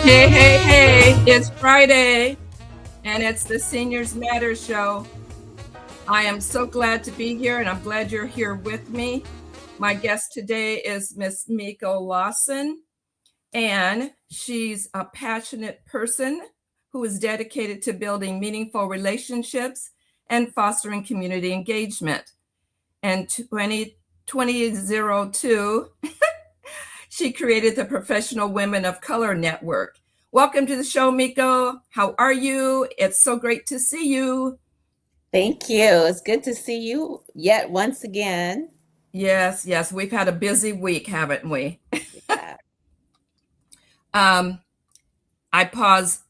Hey, hey, hey, it's Friday and it's the Seniors Matter show. I am so glad to be here and I'm glad you're here with me. My guest today is Miss Meko Lawson, and she's a passionate person who is dedicated to building meaningful relationships and fostering community engagement. And 2002, she created the Professional Women of Color Network. Welcome to the show, Meko. How are you? It's so great to see you. Thank you. It's good to see you yet once again. Yes, yes, we've had a busy week, haven't we? Yeah. Um, I paused,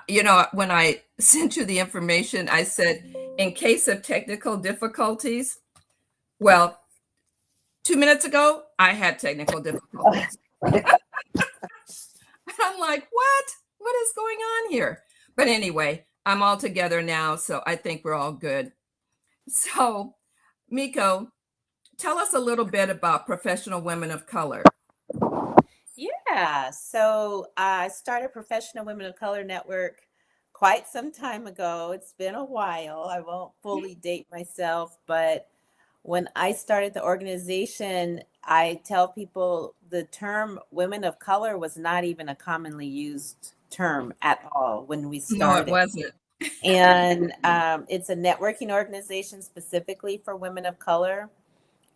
when I sent you the information, I said, in case of technical difficulties, well, 2 minutes ago, I had technical difficulties. I'm like, what? What is going on here? But anyway, I'm all together now, so I think we're all good. So, Meko, tell us a little bit about Professional Women of Color. Yeah. So I started Professional Women of Color Network quite some time ago. It's been a while. I won't fully date myself, but when I started the organization, I tell people the term women of color was not even a commonly used term at all when we No, it started. wasn't. And it's a networking organization specifically for women of color.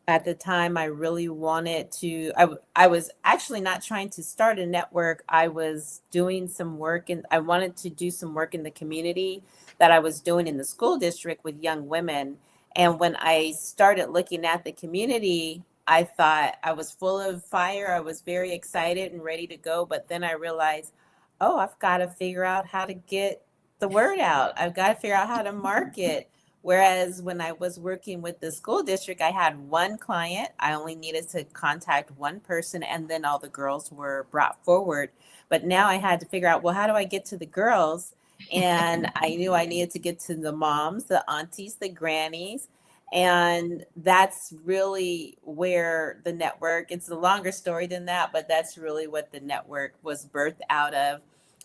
At the time, I really wanted to, I was actually not trying to start a network. I was doing some work and I wanted to do some work in the community that I was doing in the school district with young women. And when I started looking at the community, I thought I was full of fire. I was very excited and ready to go. But then I realized, oh, I've got to figure out how to get the word out. I've got to figure out how to market. Whereas when I was working with the school district, I had one client. I only needed to contact one person, and then all the girls were brought forward. But now I had to figure out, well, how do I get to the girls? And I knew I needed to get to the moms, the aunties, the grannies. And that's really where the network, it's a longer story than that, but that's really what the network was birthed out of.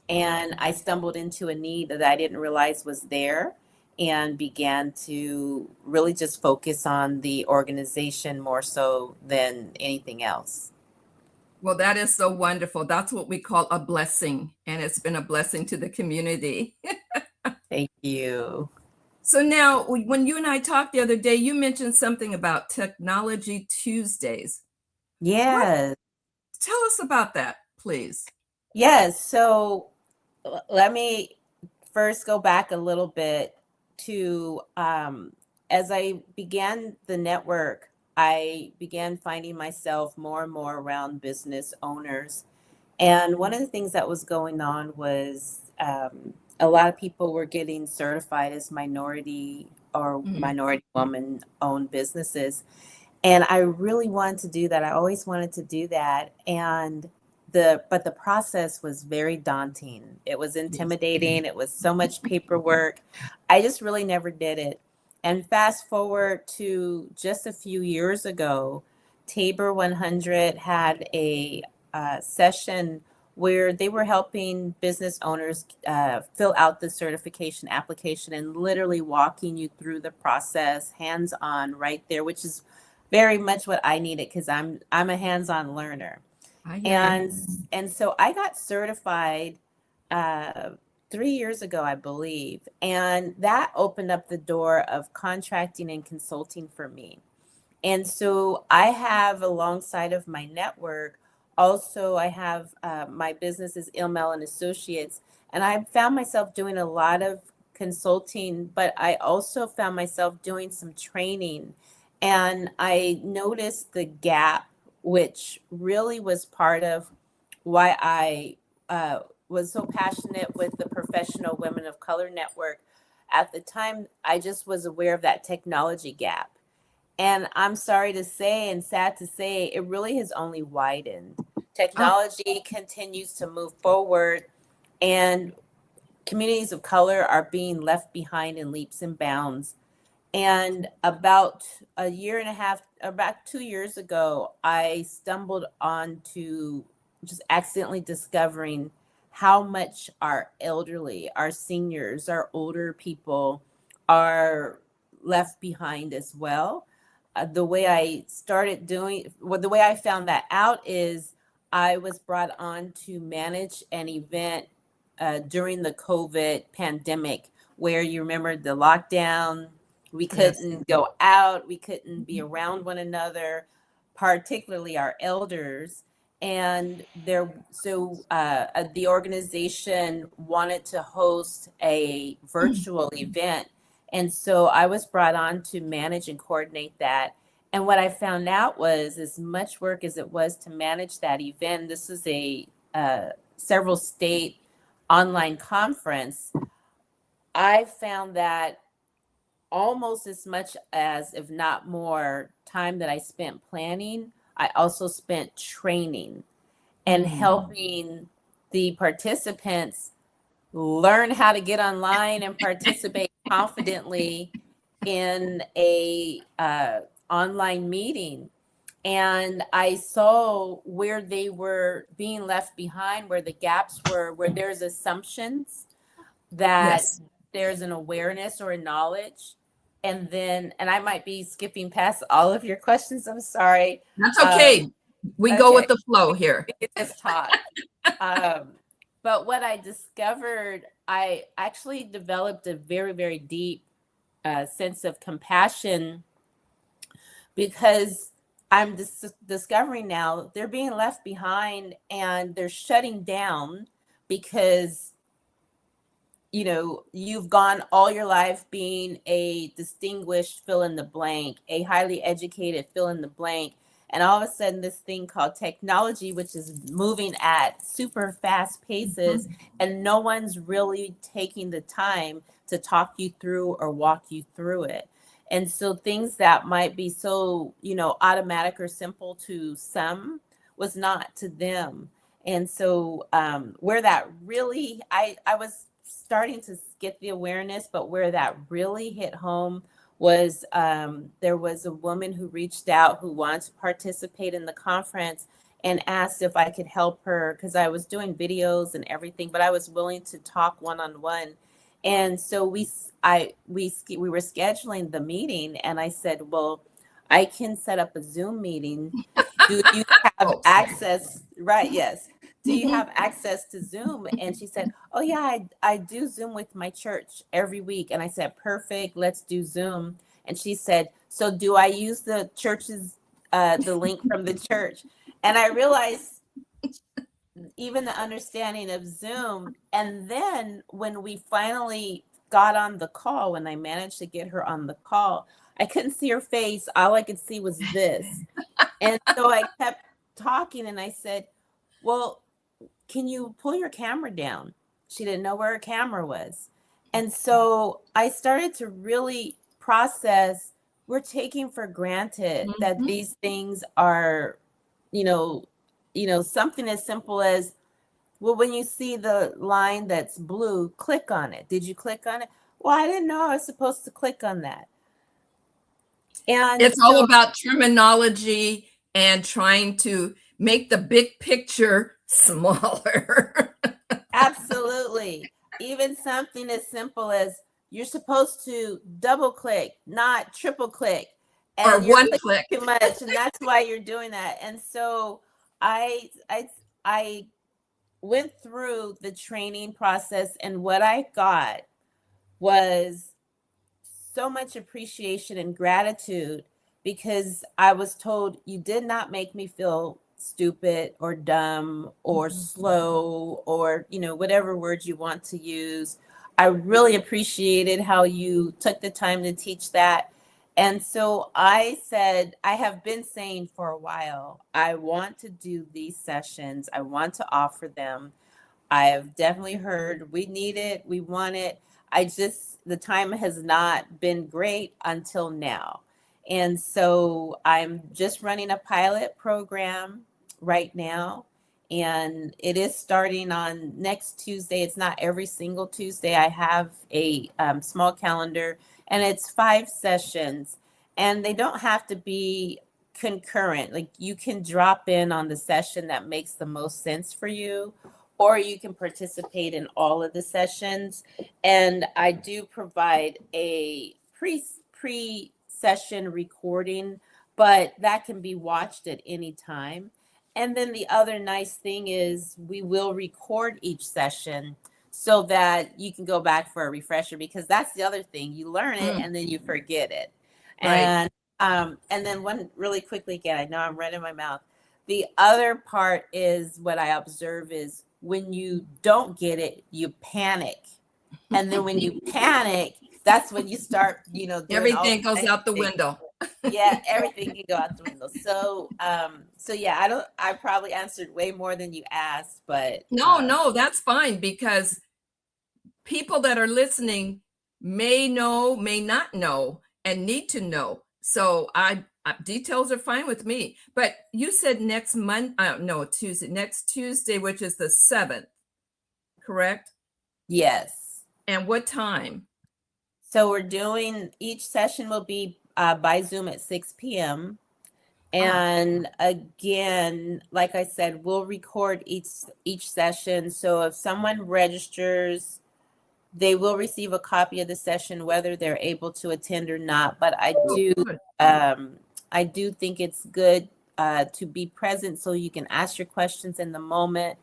And I stumbled into a need that I didn't realize was there and began to really just focus on the organization more so than anything else. Well, that is so wonderful. That's what we call a blessing, and it's been a blessing to the community. Thank you. So now, when you and I talked the other day, you mentioned something about Technology Tuesdays. What? Yes. Tell us about that, please. Yes. So let me first go back a little bit to as I began the network, I began finding myself more and more around business owners. And one of the things that was going on was a lot of people were getting certified as minority or Mhm. minority woman owned businesses. And I really wanted to do that. I always wanted to do that. And the process was very daunting. It was Yes. intimidating. It was so much paperwork. I just really never did it. And fast forward to just a few years ago, Tabor 100 had a session where they were helping business owners fill out the certification application and literally walking you through the process hands on right there, which is very much what I needed because I'm a hands-on learner. I hear you. And so I got certified uh 3 years ago, I believe, and that opened up the door of contracting and consulting for me. And so I have, alongside of my network, also I have my business is Ilmel and Associates, and I found myself doing a lot of consulting, but I also found myself doing some training, and I noticed the gap, which really was part of why I was so passionate with the Professional Women of Color Network. At the time, I just was aware of that technology gap, and I'm sorry to say and sad to say, it really has only widened. Oh, Technology continues to move forward, and communities of color are being left behind in leaps and bounds. And about a year and a half, about 2 years ago, I stumbled onto just accidentally discovering how much our elderly, our seniors, our older people are left behind as well. The way I started doing, well, the way I found that out is I was brought on to manage an event during the COVID pandemic, where you remember the lockdown, we couldn't go out, we couldn't be around one another, particularly our elders. And the organization wanted to host a virtual event. And so I was brought on to manage and coordinate that. And what I found out was, as much work as it was to manage that event, this is a several state online conference, I found that almost as much as, if not more, time that I spent planning, I also spent training and helping the participants learn how to get online and participate confidently in a online meeting. And I saw where they were being left behind, where the gaps were, where there's assumptions that there's an awareness or a knowledge. And I might be skipping past all of your questions. I'm sorry. That's okay. We go with the flow here. We just talk. But what I discovered, I actually developed a very, very deep sense of compassion, because I'm discovering now they're being left behind and they're shutting down because, you know, you've gone all your life being a distinguished fill in the blank, a highly educated fill in the blank. And all of a sudden, this thing called technology, which is moving at super fast paces, and no one's really taking the time to talk you through or walk you through it. And so things that might be so, you know, automatic or simple to some was not to them. And so where that really, I was starting to get the awareness, but where that really hit home was there was a woman who reached out who wanted to participate in the conference and asked if I could help her, because I was doing videos and everything, but I was willing to talk one-on-one. And so we were scheduling the meeting, and I said, well, I can set up a Zoom meeting. Do you have access? Right. Yes. Do you have access to Zoom? And she said, oh yeah, I do Zoom with my church every week. And I said, perfect, let's do Zoom. And she said, so do I use the church's, the link from the church? And I realized even the understanding of Zoom. And then when we finally got on the call, when I managed to get her on the call, I couldn't see her face. All I could see was this. And so I kept talking and I said, well, can you pull your camera down? She didn't know where her camera was. And so I started to really process, we're taking for granted that these things are, you know, something as simple as, well, when you see the line that's blue, click on it. Did you click on it? Well, I didn't know I was supposed to click on that. And it's all about terminology and trying to make the big picture smaller. Absolutely. Even something as simple as you're supposed to double click, not triple click. And or one click. Too much. And that's why you're doing that. And so I went through the training process, and what I got was so much appreciation and gratitude, because I was told, you did not make me feel stupid or dumb or slow, or, you know, whatever words you want to use. I really appreciated how you took the time to teach that. And so I said, I have been saying for a while, I want to do these sessions. I want to offer them. I have definitely heard we need it, we want it. The time has not been great until now. And so I'm just running a pilot program right now, and it is starting on next Tuesday. It's not every single Tuesday. I have a small calendar, and it's 5 sessions, and they don't have to be concurrent. Like, you can drop in on the session that makes the most sense for you, or you can participate in all of the sessions. And I do provide a pre-session recording, but that can be watched at any time. And then the other nice thing is we will record each session so that you can go back for a refresher, because that's the other thing. You learn it and then you forget it. Right. And then one really quickly, again, I know I'm running my mouth. The other part is what I observe is when you don't get it, you panic. And then when you panic, that's when you start, doing Everything goes out the window. Yeah, everything can go out the window. So, yeah, I probably answered way more than you asked, but No, that's fine, because people that are listening may know, may not know, and need to know. So details are fine with me. But you said next Tuesday, next Tuesday, which is the 7th, correct? yes. And what time? So we're doing, each session will be by Zoom at 6 p.m. And again, like I said, we'll record each session. So if someone registers, they will receive a copy of the session, whether they're able to attend or not. But I do think it's good to be present so you can ask your questions in the moment.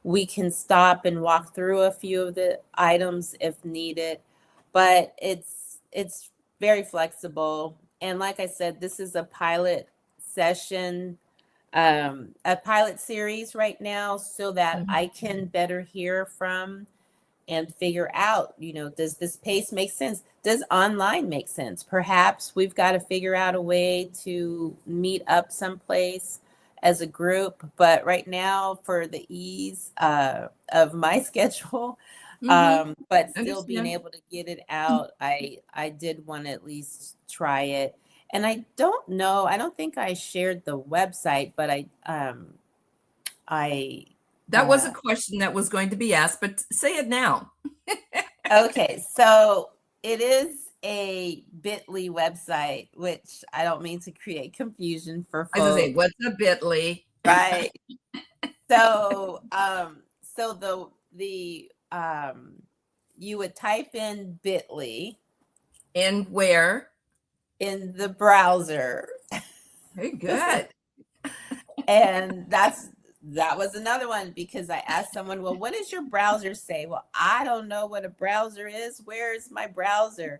We can stop and walk through a few of the items if needed, but it's very flexible. And like I said, this is a pilot session, a pilot series right now, so that I can better hear from and figure out, does this pace make sense? Does online make sense? Perhaps we've got to figure out a way to meet up someplace as a group. But right now, for the ease of my schedule, but still being able to get it out, I did want to at least try it. And I don't think I shared the website, but that was a question that was going to be asked, but say it now. Okay, so it is a Bitly website, which I don't mean to create confusion for folks. I was gonna say, what's a Bitly? Right. So, you would type in Bitly. In where? In the browser. Very good. And that was another one, because I asked someone, well, what does your browser say? Well, I don't know what a browser is. Where is my browser?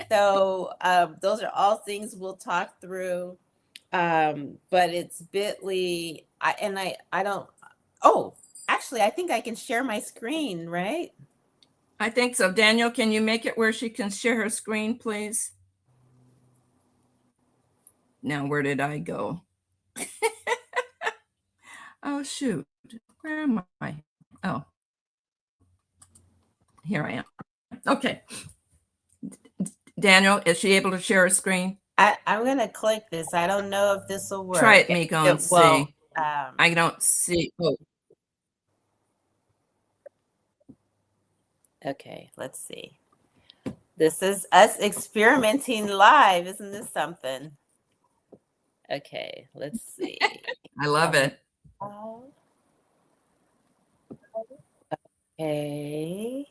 So those are all things we'll talk through. But it's Bitly. Actually, I think I can share my screen, right? I think so. Daniel, can you make it where she can share her screen, please? Now, where did I go? Oh, shoot. Where am I? Oh, here I am. Okay. Daniel, is she able to share her screen? I'm going to click this. I don't know if this will work. Try it, Meko, and see. I don't see. Oh. Okay, let's see. This is us experimenting live. Isn't this something? Okay, let's see. I love it. Okay.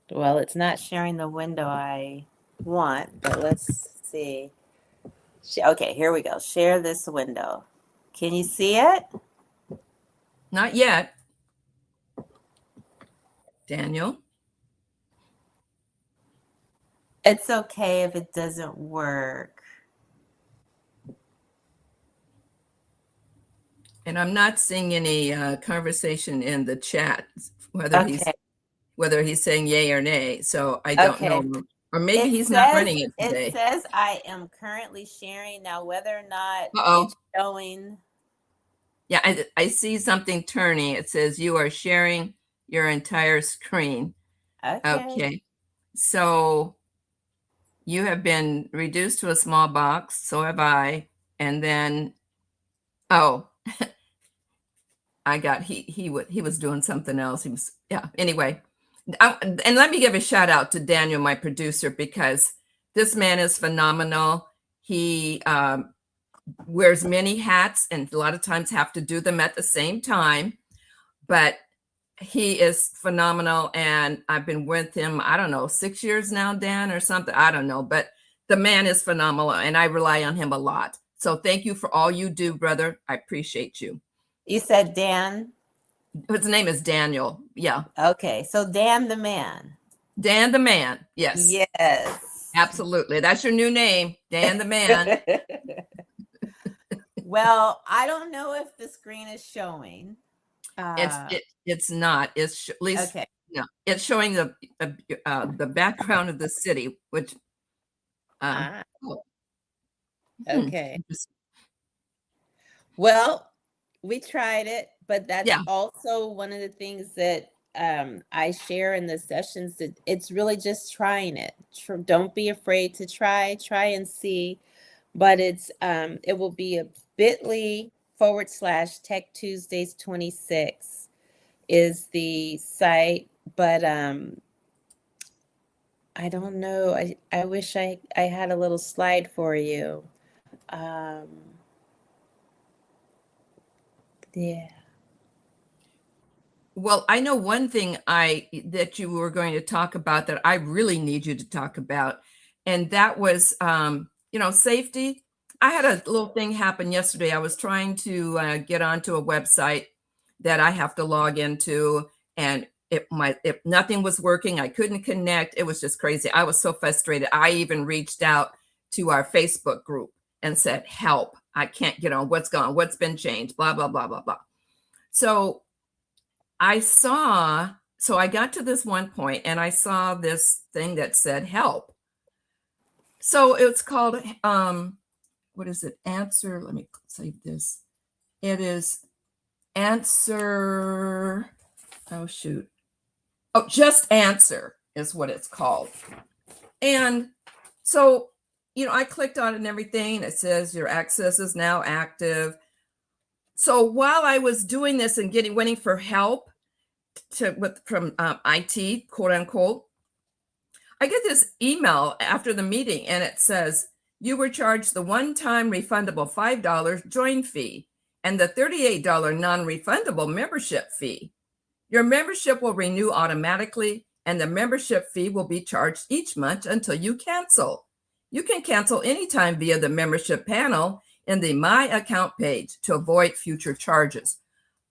Well, it's not sharing the window I want, but let's see. Okay, here we go. Share this window. Can you see it? Not yet. Daniel? It's okay if it doesn't work. And I'm not seeing any conversation in the chat, whether he's saying yay or nay. So I don't know. Or maybe he's not running it today. It says I am currently sharing. Now, whether or not it's showing. Yeah, I see something turning. It says you are sharing your entire screen. Okay. So you have been reduced to a small box. So have I. And then, I got, he was doing something else. He was, anyway. And let me give a shout out to Daniel, my producer, because this man is phenomenal. He wears many hats and a lot of times have to do them at the same time. But he is phenomenal. And I've been with him, I don't know, 6 years now, Dan, or something. I don't know. But the man is phenomenal and I rely on him a lot. So thank you for all you do, brother. I appreciate you. You said Dan? His name is Daniel. Yeah. Okay. So Dan the man. Dan the man. Yes. Yes. Absolutely. That's your new name, Dan the man. Well, I don't know if the screen is showing. It's not. It's at least okay. No. It's showing the background of the city, which. Okay. Well, we tried it, but that's also one of the things that I share in the sessions. That it's really just trying it. Don't be afraid to try and see. But it's it will be a bit.ly/Tech Tuesdays 26 is the site. But I don't know. I wish I had a little slide for you. Yeah. Well, I know one thing that you were going to talk about that I really need you to talk about, and that was, safety. I had a little thing happen yesterday. I was trying to get onto a website that I have to log into, and if nothing was working, I couldn't connect. It was just crazy. I was so frustrated. I even reached out to our Facebook group and said, help, I can't get on. What's gone? What's been changed? Blah, blah, blah, blah, blah. So I got to this one point and I saw this thing that said help. So it's called, what is it? Answer. Let me save this. It is answer. Oh, shoot. Oh, just answer is what it's called. And so, I clicked on it and everything. It says your access is now active. So while I was doing this and waiting for help from IT, quote unquote, I get this email after the meeting and it says, you were charged the one-time refundable $5 join fee and the $38 non-refundable membership fee. Your membership will renew automatically and the membership fee will be charged each month until you cancel. You can cancel anytime via the membership panel in the My Account page to avoid future charges.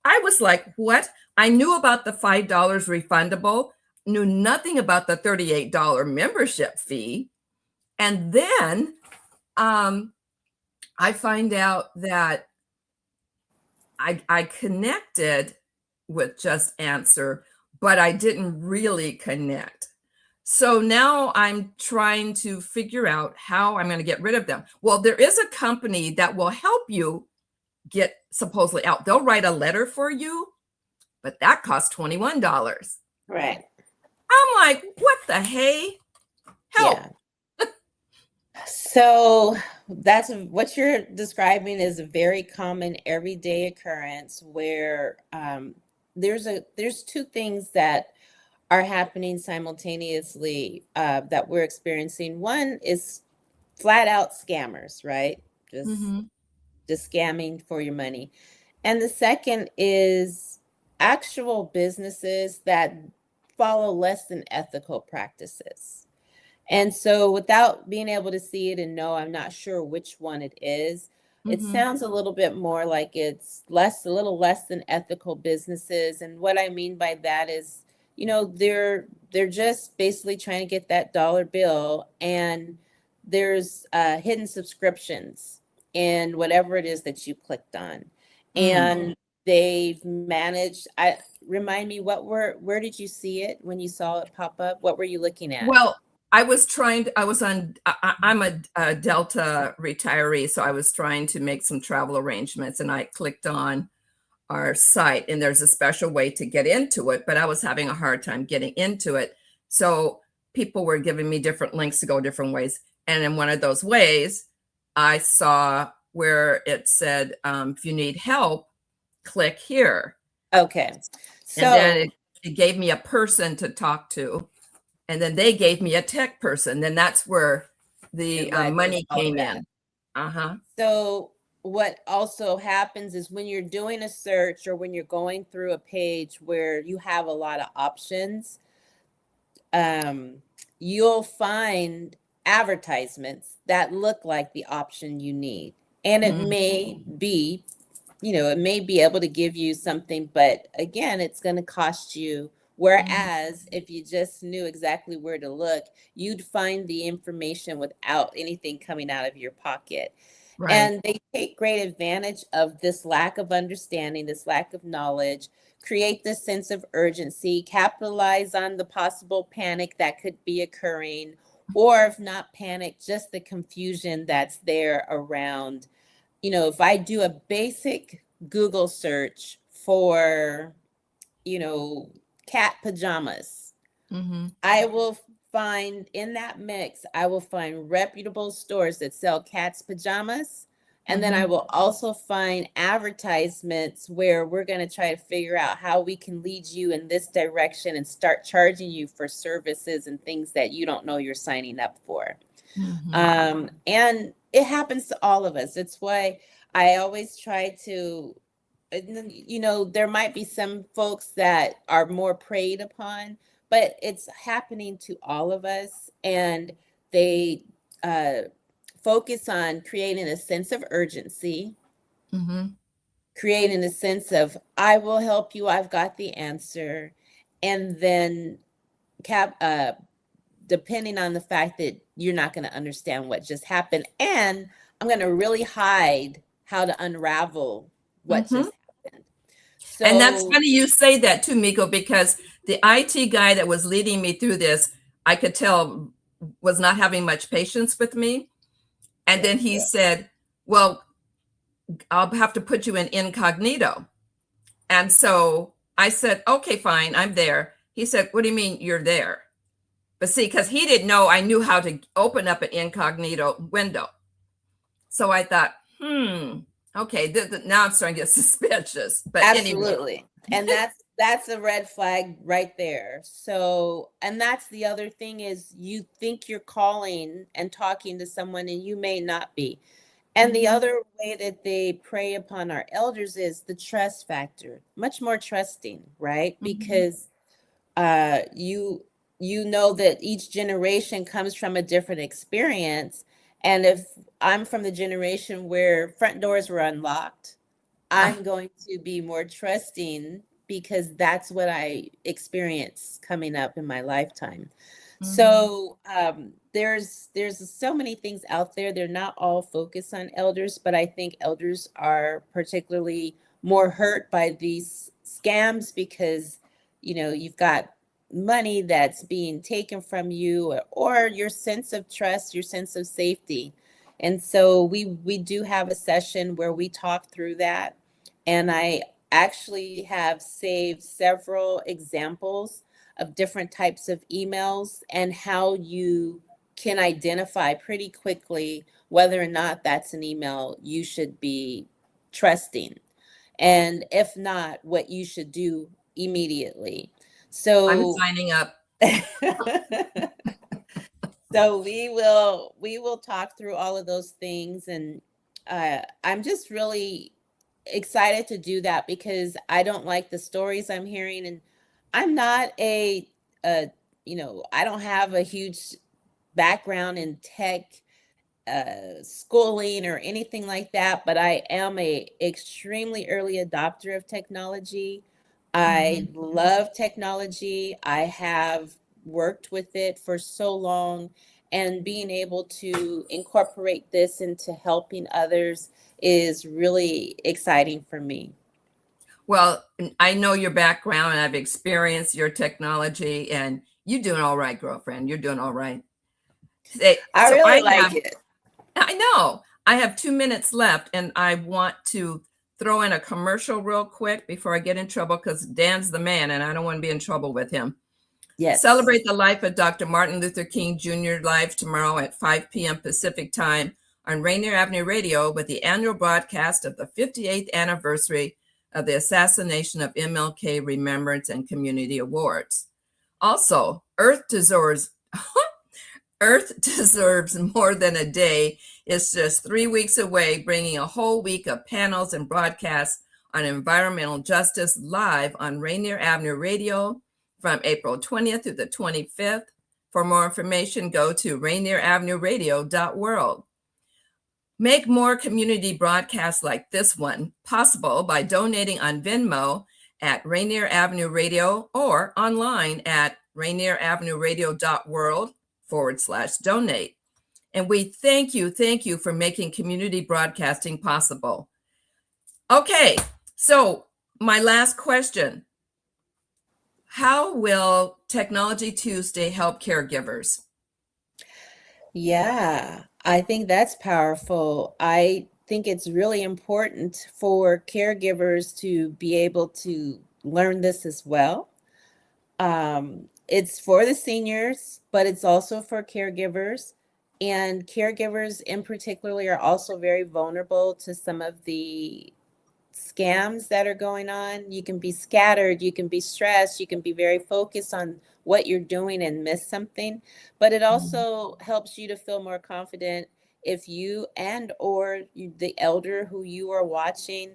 I was like, what? I knew about the $5 refundable, knew nothing about the $38 membership fee. And then I find out that I connected with Just Answer, but I didn't really connect. So now I'm trying to figure out how I'm going to get rid of them. Well, there is a company that will help you get supposedly out. They'll write a letter for you, but that costs $21. Right. I'm like, what the hey? Help. Yeah. So that's what you're describing is a very common everyday occurrence where there's two things that are happening simultaneously that we're experiencing. One is flat out scammers, right? Just scamming for your money. And the second is actual businesses that follow less than ethical practices. And so without being able to see it and know, I'm not sure which one it is. It sounds a little bit more like it's a little less than ethical businesses. And what I mean by that is, they're just basically trying to get that dollar bill, and there's hidden subscriptions in whatever it is that you clicked on. And they've managed, remind me, where did you see it when you saw it pop up? What were you looking at? Well, I'm a Delta retiree, so I was trying to make some travel arrangements and I clicked on our site and there's a special way to get into it, but I was having a hard time getting into it. So people were giving me different links to go different ways. And in one of those ways, I saw where it said, if you need help, click here. Okay. So and then it gave me a person to talk to. And then they gave me a tech person. Then that's where the money came in. So what also happens is when you're doing a search or when you're going through a page where you have a lot of options, um, you'll find advertisements that look like the option you need. And it Mm, may be, it may be able to give you something, but again, it's going to cost you. mhm. Whereas if you just knew exactly where to look, you'd find the information without anything coming out of your pocket. Right. And they take great advantage of this lack of understanding, this lack of knowledge, create this sense of urgency, capitalize on the possible panic that could be occurring, or if not panic, just the confusion that's there around. If I do a basic Google search for, you know, cat pajamas, Mhm. I will find in that mix, I will find reputable stores that sell cats' pajamas. And then I Mhm. will also find advertisements where we're going to try to figure out how we can lead you in this direction and start charging you for services and things that you don't know you're signing up for. Mhm. And it happens to all of us. It's why I always try to, there might be some folks that are more preyed upon, but it's happening to all of us. And they uh, focus on creating a sense of urgency, Mhm. creating a sense of, I will help you, I've got the answer. And then cap, depending on the fact that you're not going to understand what just happened. And I'm going to really hide how to unravel what Mhm. just happened. And that's So, funny you say that too, Miko, because the IT guy that was leading me through this, I could tell was not having much patience with me. And then he said, well, I'll have to put you in incognito. And so I said, okay, fine, I'm there. He said, what do you mean you're there? But see, because he didn't know I knew how to open up an incognito window. So I thought, okay, now I'm starting to get suspicious. But anyway. absolutely. And that's a red flag right there. So, and that's the other thing is you think you're calling and talking to someone and you may not be. And the Mhm. other way that they prey upon our elders is the trust factor, much more trusting, right? Mhm. Because you know that each generation comes from a different experience. And if I'm from the generation where front doors were unlocked, Ah, I'm going to be more trusting because that's what I experienced coming up in my lifetime. mhm. So there's so many things out there. They're not all focused on elders, but I think elders are particularly more hurt by these scams because you've got money that's being taken from you, or your sense of trust, your sense of safety. And so we do have a session where we talk through that, and I actually have saved several examples of different types of emails and how you can identify pretty quickly whether or not that's an email you should be trusting. And if not, what you should do immediately. I'm So signing up. so we will talk through all of those things, and I'm just really excited to do that because I don't like the stories I'm hearing, and I'm not a I don't have a huge background in tech schooling or anything like that, but I am a extremely early adopter of technology. I Mhm. love technology. I have worked with it for so long, and being able to incorporate this into helping others is really exciting for me. Well, I know your background and I've experienced your technology, and you're doing all right, girlfriend. You're doing all right. I So really like it. I know I have 2 minutes left, and I want to throw in a commercial real quick before I get in trouble because Dan's the man and I don't want to be in trouble with him. Yes. Celebrate the life of Dr. Martin Luther King Jr. live tomorrow at 5 p.m. Pacific time on Rainier Avenue Radio with the annual broadcast of the 58th anniversary of the assassination of MLK Remembrance and Community Awards. Also, Earth deserves Earth deserves more than a day. It's just 3 weeks away, bringing a whole week of panels and broadcasts on environmental justice live on Rainier Avenue Radio from April 20th through the 25th. For more information, go to rainieravenueradio.world. Make more community broadcasts like this one possible by donating on Venmo at Rainier Avenue Radio or online at rainieravenueradio.world/donate. And we thank you for making community broadcasting possible. Okay, so my last question. How will Technology Tuesday help caregivers? Yeah, I think that's powerful. I think it's really important for caregivers to be able to learn this as well. It's for the seniors, but it's also for caregivers. And caregivers in particular are also very vulnerable to some of the scams that are going on. You can be scattered, you can be stressed, you can be very focused on what you're doing and miss something. But it also helps you to feel more confident if you and or the elder who you are watching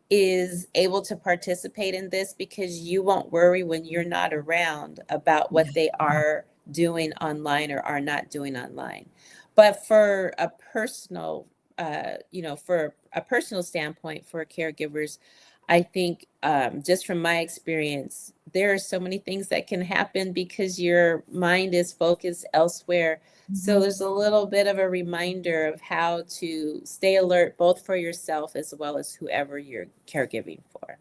is able to participate in this, because you won't worry when you're not around about what they are doing online or are not doing online. But for a personal for a personal standpoint for caregivers, I think just from my experience, there are so many things that can happen because your mind is focused elsewhere. So there's a little bit of a reminder of how to stay alert, both for yourself as well as whoever you're caregiving for.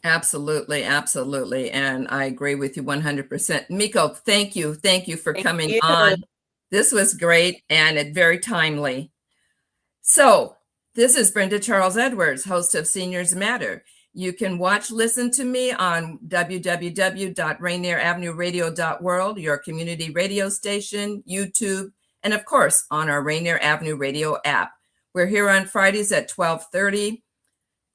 Absolutely, absolutely. And I agree with you 100%. Meko, thank you. Thank you for coming you. on. This was great and it's very timely. So this is Brenda Charles Edwards, host of Seniors Matter. You can listen to me on www.rainieravenueradio.world, your community radio station, YouTube, and of course on our Rainier Avenue Radio app. We're here on Fridays at 12:30.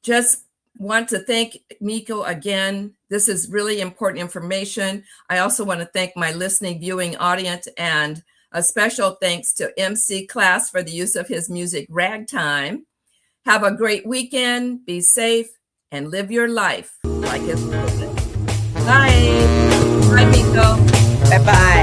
Just want to thank Meko again. This is really important information. I also want to thank my listening viewing audience, and a special thanks to MC Class for the use of his music Ragtime. Have a great weekend, be safe, and live your life like it's golden. Bye. Bye, Meko. Bye-bye.